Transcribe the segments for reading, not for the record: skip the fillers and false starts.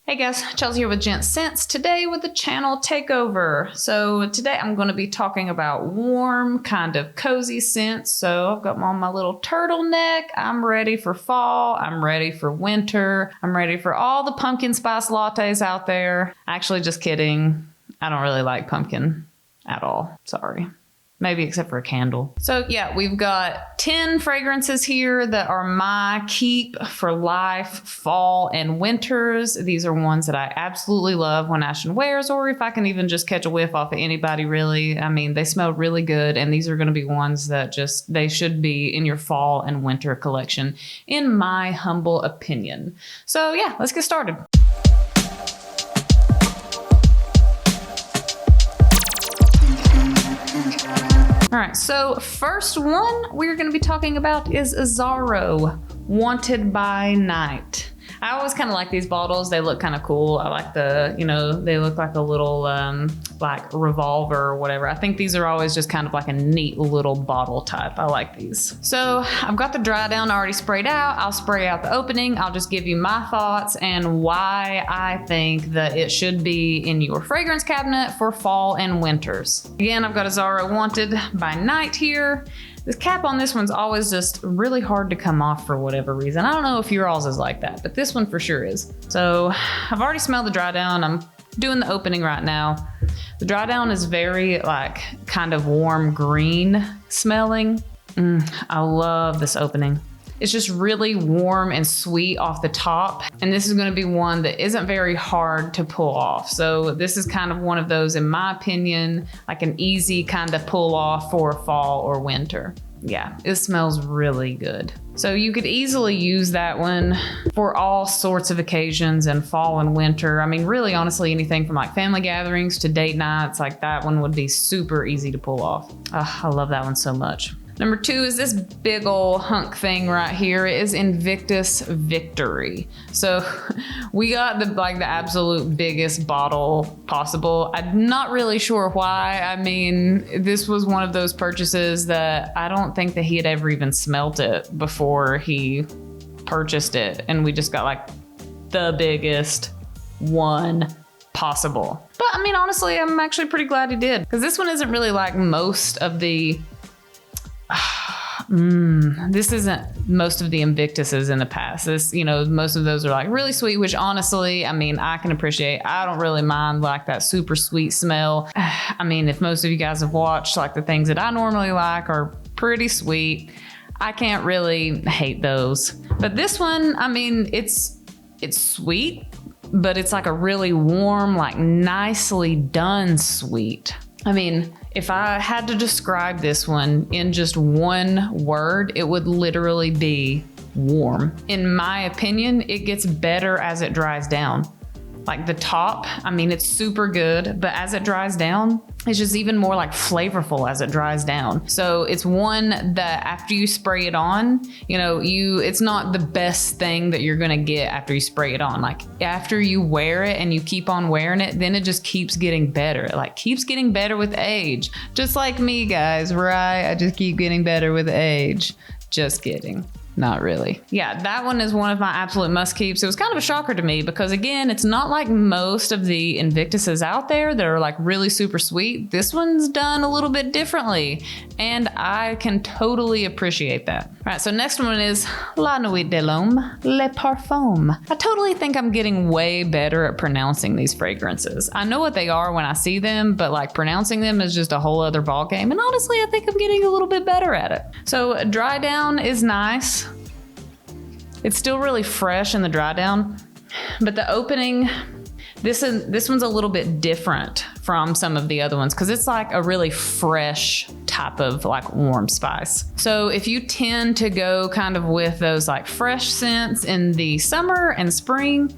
Hey guys, Chelsea here with Gents Scents. Today with the channel takeover. So today I'm going to be talking about warm, kind of cozy scents. So I've got on my little turtleneck. I'm ready for fall. I'm ready for winter. I'm ready for all the pumpkin spice lattes out there. Actually, just kidding. I don't really like pumpkin at all. Sorry. Maybe except for a candle. So yeah, we've got 10 fragrances here that are my keep for life, fall and winters. These are ones that I absolutely love when Ashton wears, or if I can even just catch a whiff off of anybody really. I mean, they smell really good, and these are gonna be ones that they should be in your fall and winter collection, in my humble opinion. So yeah, let's get started. All right, so first one we're going to be talking about is Azzaro, Wanted by Night. I always kind of like these bottles. They look kind of cool. I like they look like a little like revolver or whatever. I think these are always just kind of like a neat little bottle type. I like these. So I've got the dry down already sprayed out. I'll spray out the opening. I'll just give you my thoughts and why I think that it should be in your fragrance cabinet for fall and winters. Again, I've got Azzaro Wanted by Night here. This cap on this one's always just really hard to come off for whatever reason. I don't know if your all's is like that, but this one for sure is. So I've already smelled the dry down. I'm doing the opening right now. The dry down is very like kind of warm green smelling. I love this opening. It's just really warm and sweet off the top. And this is gonna be one that isn't very hard to pull off. So this is kind of one of those, in my opinion, like an easy kind of pull off for fall or winter. Yeah, it smells really good. So you could easily use that one for all sorts of occasions in fall and winter. I mean, really, honestly, anything from like family gatherings to date nights, like that one would be super easy to pull off. I love that one so much. Number 2 is this big old hunk thing right here. It is Invictus Victory. So we got the absolute biggest bottle possible. I'm not really sure why. I mean, this was one of those purchases that I don't think that he had ever even smelt it before he purchased it. And we just got like the biggest one possible. But I mean, honestly, I'm actually pretty glad he did, because this one isn't really like most of the this isn't most of the Invictuses in the past. This, most of those are like really sweet, which honestly, I mean, I can appreciate. I don't really mind like that super sweet smell. I mean, if most of you guys have watched, like the things that I normally like are pretty sweet. I can't really hate those. But this one, I mean, it's sweet, but it's like a really warm, like nicely done sweet. I mean, if I had to describe this one in just one word, it would literally be warm. In my opinion, it gets better as it dries down. Like the top, I mean, it's super good, but as it dries down, it's just even more like flavorful as it dries down. So it's one that after you spray it on, it's not the best thing that you're gonna get after you spray it on. Like after you wear it and you keep on wearing it, then it just keeps getting better. It like keeps getting better with age. Just like me, guys, right? I just keep getting better with age. Just kidding. Not really. Yeah, that one is one of my absolute must keeps. It was kind of a shocker to me because, again, it's not like most of the Invictuses out there that are like really super sweet. This one's done a little bit differently, and I can totally appreciate that. All right, so next one is La Nuit de Lome, Le Parfume. I totally think I'm getting way better at pronouncing these fragrances. I know what they are when I see them, but like pronouncing them is just a whole other ballgame. And honestly, I think I'm getting a little bit better at it. So dry down is nice. It's still really fresh in the dry down, but the opening, this one's a little bit different from some of the other ones because it's like a really fresh type of like warm spice. So if you tend to go kind of with those like fresh scents in the summer and spring,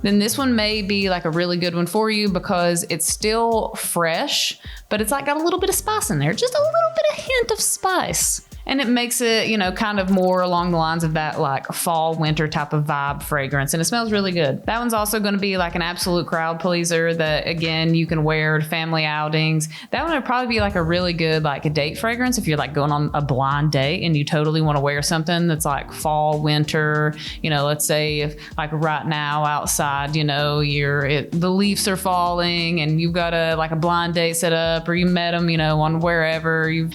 then this one may be like a really good one for you because it's still fresh, but it's like got a little bit of spice in there, just a little bit of hint of spice. And it makes it, you know, kind of more along the lines of that like fall, winter type of vibe fragrance. And it smells really good. That one's also going to be like an absolute crowd pleaser that, again, you can wear to family outings. That one would probably be like a really good like a date fragrance if you're like going on a blind date and you totally want to wear something that's like fall, winter. You know, let's say if like right now outside, you know, the leaves are falling and you've got a blind date set up, or you met them, you know, on wherever you've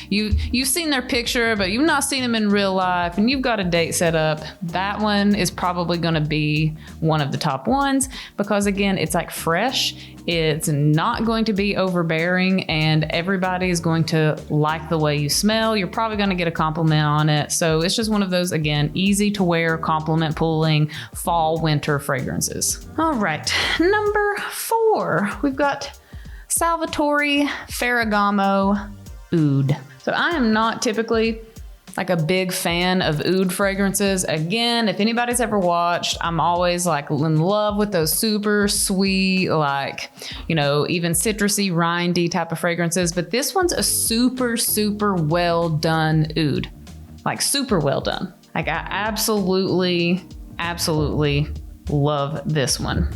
seen their picture, but you've not seen them in real life, and you've got a date set up. That one is probably going to be one of the top ones because, again, it's like fresh. It's not going to be overbearing, and everybody is going to like the way you smell. You're probably going to get a compliment on it. So it's just one of those, again, easy to wear, compliment pulling fall, winter fragrances. All right, number 4, we've got Salvatore Ferragamo Oud. So I am not typically like a big fan of oud fragrances. Again, if anybody's ever watched, I'm always like in love with those super sweet, like, you know, even citrusy, rindy type of fragrances. But this one's a super, super well done oud. Like super well done. Like I absolutely love this one.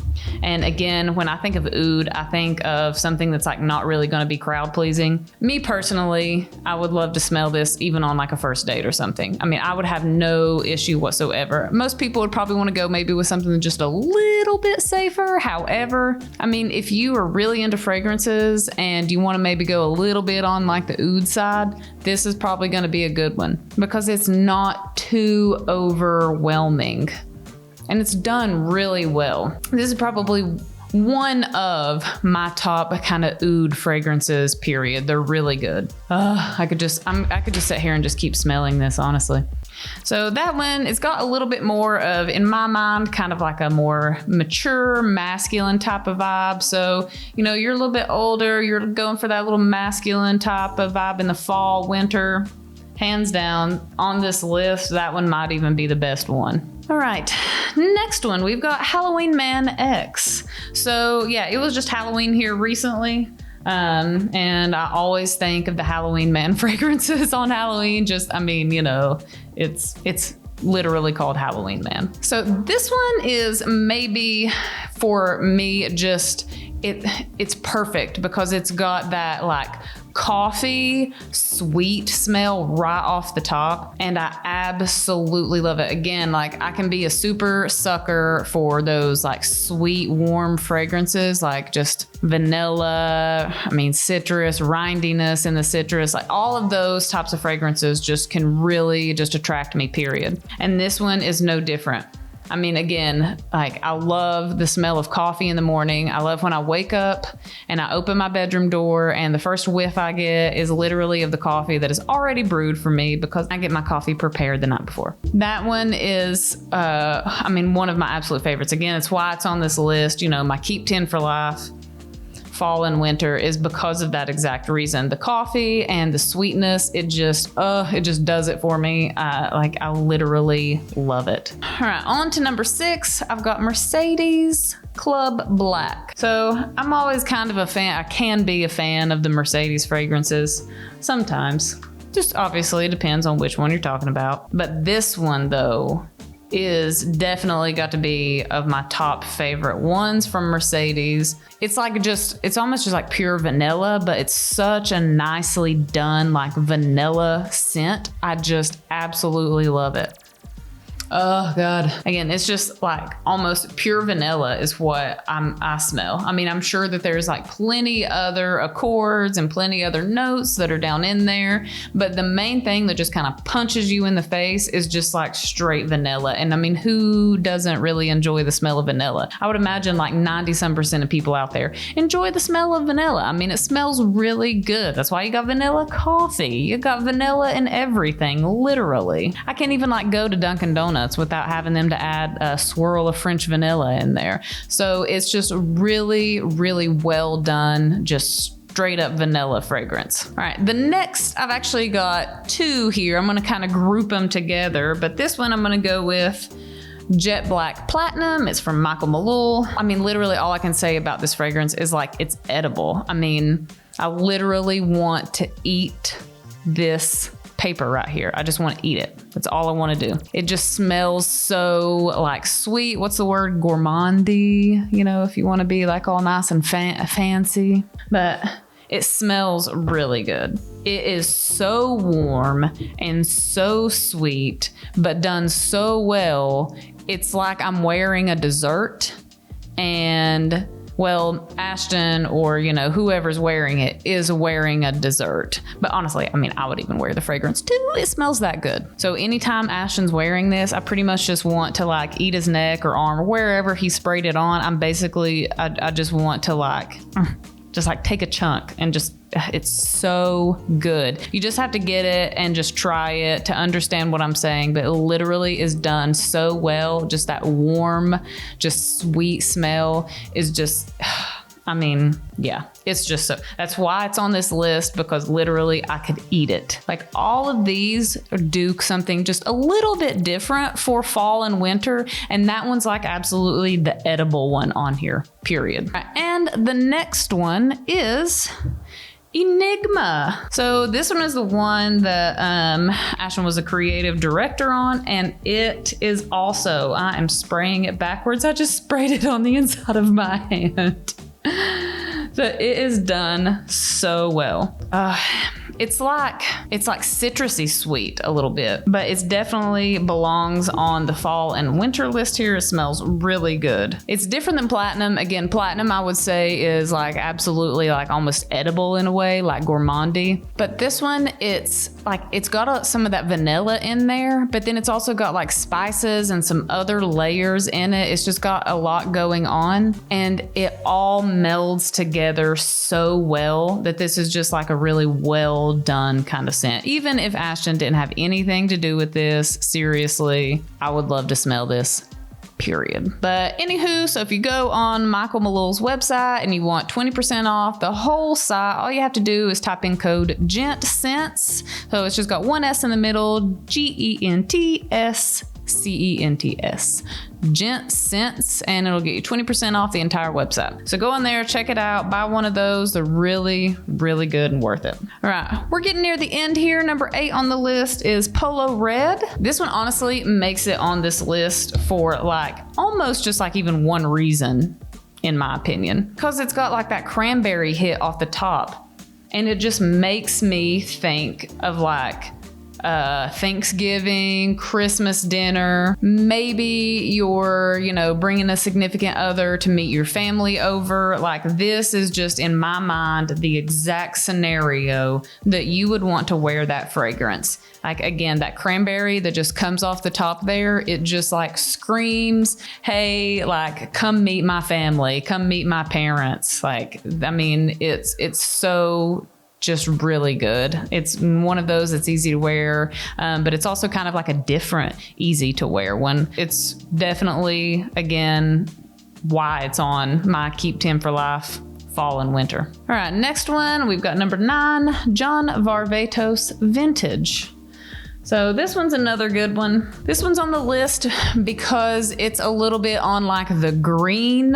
And again, when I think of oud, I think of something that's like not really going to be crowd pleasing. Me personally, I would love to smell this even on like a first date or something. I mean, I would have no issue whatsoever. Most people would probably want to go maybe with something just a little bit safer. However, I mean, if you are really into fragrances and you want to maybe go a little bit on like the oud side, this is probably going to be a good one because it's not too overwhelming. And it's done really well. This is probably one of my top kind of oud fragrances, period. They're really good. I could just sit here and just keep smelling this, honestly. So that one, it's got a little bit more of, in my mind, kind of like a more mature, masculine type of vibe. So, you know, you're a little bit older, you're going for that little masculine type of vibe in the fall, winter. Hands down, on this list, that one might even be the best one. All right, next one, we've got Halloween Man X. So yeah, it was just Halloween here recently. And I always think of the Halloween Man fragrances on Halloween. Just, I mean, you know, it's literally called Halloween Man. So this one is maybe for me just, it's perfect because it's got that like coffee sweet smell right off the top, and I absolutely love it. Again, like I can be a super sucker for those like sweet warm fragrances, like just vanilla, I mean citrus, rindiness in the citrus, like all of those types of fragrances just can really just attract me, period. And this one is no different. I mean, again, like I love the smell of coffee in the morning. I love when I wake up and I open my bedroom door and the first whiff I get is literally of the coffee that is already brewed for me because I get my coffee prepared the night before. That one is, I mean, one of my absolute favorites. Again, it's why it's on this list. You know, my keep 10 for life. Fall and winter is because of that exact reason. The coffee and the sweetness, it just does it for me. I literally love it. All right, on to number 6. I've got Mercedes Club Black. So I'm always kind of a fan. I can be a fan of the Mercedes fragrances sometimes. Just obviously it depends on which one you're talking about. But this one though is definitely got to be of my top favorite ones from Mercedes. It's like it's almost just like pure vanilla, but it's such a nicely done like vanilla scent. I just absolutely love it. Oh God. Again, it's just like almost pure vanilla is what I smell. I mean, I'm sure that there's like plenty other accords and plenty other notes that are down in there, but the main thing that just kind of punches you in the face is just like straight vanilla. And I mean, who doesn't really enjoy the smell of vanilla? I would imagine like 90% of people out there enjoy the smell of vanilla. I mean, it smells really good. That's why you got vanilla coffee. You got vanilla in everything, literally. I can't even like go to Dunkin' Donuts without having them to add a swirl of French vanilla in there. So it's just really, really well done, just straight up vanilla fragrance. All right, the next, I've actually got 2 here. I'm gonna kind of group them together, but this one I'm gonna go with Jet Black Platinum. It's from Michael Malul. I mean, literally all I can say about this fragrance is like, it's edible. I mean, I literally want to eat this paper right here. I just want to eat it. That's all I want to do. It just smells so like sweet. What's the word? Gourmandy, you know, if you want to be like all nice and fancy. But it smells really good. It is so warm and so sweet, but done so well. It's like I'm wearing a dessert, and well, Ashton or, you know, whoever's wearing it is wearing a dessert. But honestly, I mean, I would even wear the fragrance too. It smells that good. So anytime Ashton's wearing this, I pretty much just want to like eat his neck or arm or wherever he sprayed it on. I just want to like, just like take a chunk and just, it's so good. You just have to get it and just try it to understand what I'm saying, but it literally is done so well. Just that warm, just sweet smell is just, I mean, yeah, it's just so, that's why it's on this list, because literally I could eat it. Like all of these do something just a little bit different for fall and winter. And that one's like absolutely the edible one on here, period. And the next one is Enigma. So this one is the one that Ashton was a creative director on, and it is also, I am spraying it backwards. I just sprayed it on the inside of my hand. So it is done so well. It's like citrusy sweet a little bit, but it definitely belongs on the fall and winter list here. It smells really good. It's different than Platinum. Again, Platinum I would say is like absolutely like almost edible in a way, like gourmandy. But this one, it's got some of that vanilla in there, but then it's also got like spices and some other layers in it. It's just got a lot going on, and it all melds together so well that this is just like a really well done kind of scent. Even if Ashton didn't have anything to do with this, seriously, I would love to smell this, period. But anywho, so if you go on Michael Malul's website and you want 20% off the whole site, all you have to do is type in code GENTSCENTS. So it's just got one S in the middle, GENTSCENTS. GENTSCENTS, and it'll get you 20% off the entire website. So go on there, check it out, buy one of those. They're really, really good and worth it. All right, we're getting near the end here. Number 8 on the list is Polo Red. This one honestly makes it on this list for like almost just like even one reason, in my opinion, because it's got like that cranberry hit off the top, and it just makes me think of like Thanksgiving, Christmas dinner. Maybe you're, bringing a significant other to meet your family over. Like this is just in my mind the exact scenario that you would want to wear that fragrance. Like again, that cranberry that just comes off the top there, it just like screams, hey, like come meet my family, come meet my parents. Like, I mean, it's so just really good. It's one of those that's easy to wear, but it's also kind of like a different easy to wear one. It's definitely, again, why it's on my Keep 10 for Life fall and winter. All right, next one, we've got number 9, John Varvatos Vintage. So this one's another good one. This one's on the list because it's a little bit on like the green,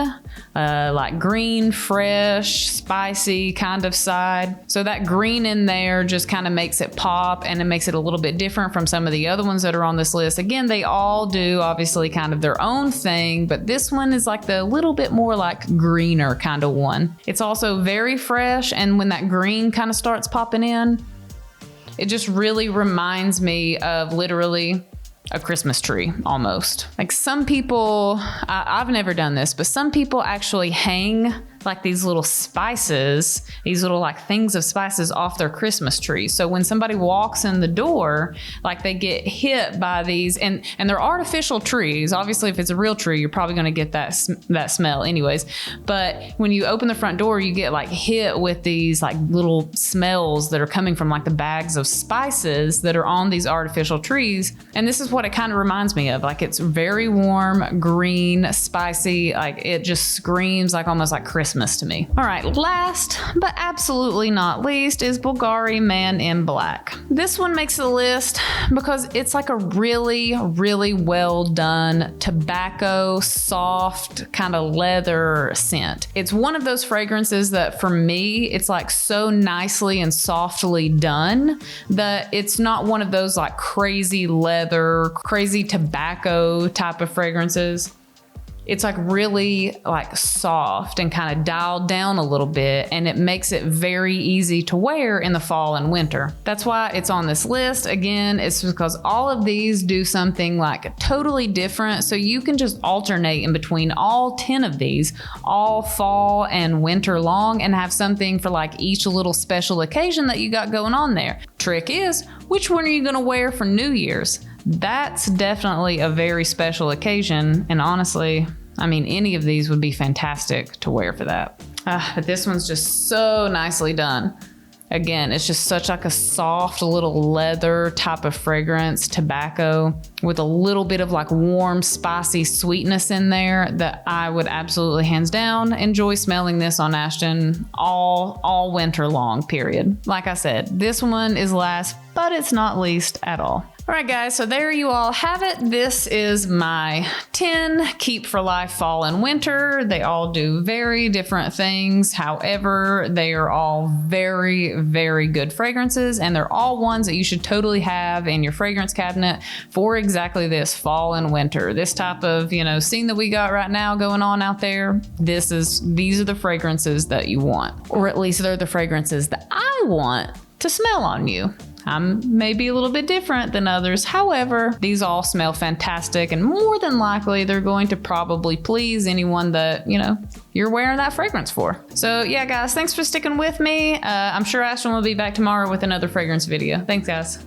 fresh, spicy kind of side. So that green in there just kind of makes it pop, and it makes it a little bit different from some of the other ones that are on this list. Again, they all do obviously kind of their own thing, but this one is like the little bit more like greener kind of one. It's also very fresh, and when that green kind of starts popping in, it just really reminds me of literally a Christmas tree almost. Like some people, I've never done this, but some people actually hang like these little spices, these little like things of spices off their Christmas tree. So when somebody walks in the door, like they get hit by these, and they're artificial trees. Obviously, if it's a real tree, you're probably going to get that smell anyways. But when you open the front door, you get like hit with these like little smells that are coming from like the bags of spices that are on these artificial trees. And this is what it kind of reminds me of. Like it's very warm, green, spicy, like it just screams like almost like Christmas Christmas to me. All right, last but absolutely not least is Bulgari Man in Black. This one makes the list because it's like a really, really well done tobacco, soft, kind of leather scent. It's one of those fragrances that for me, it's like so nicely and softly done that it's not one of those like crazy leather, crazy tobacco type of fragrances. It's like really like soft and kind of dialed down a little bit, and it makes it very easy to wear in the fall and winter. That's why it's on this list. Again, it's because all of these do something like totally different. So you can just alternate in between all 10 of these all fall and winter long and have something for like each little special occasion that you got going on there. Trick is, which one are you gonna wear for New Year's? That's definitely a very special occasion, and honestly, I mean, any of these would be fantastic to wear for that. But this one's just so nicely done. Again, it's just such like a soft little leather type of fragrance, tobacco, with a little bit of like warm, spicy sweetness in there that I would absolutely, hands down, enjoy smelling this on Ashton all winter long, period. Like I said, this one is last, but it's not least at all. All right, guys, so there you all have it. This is my 10 Keep for Life Fall and Winter. They all do very different things. However, they are all very, very good fragrances, and they're all ones that you should totally have in your fragrance cabinet for exactly this fall and winter. This type of, scene that we got right now going on out there, these are the fragrances that you want, or at least they're the fragrances that I want to smell on you. I'm maybe a little bit different than others. However, these all smell fantastic, and more than likely they're going to probably please anyone that, you're wearing that fragrance for. So yeah, guys, thanks for sticking with me. I'm sure Ashton will be back tomorrow with another fragrance video. Thanks, guys.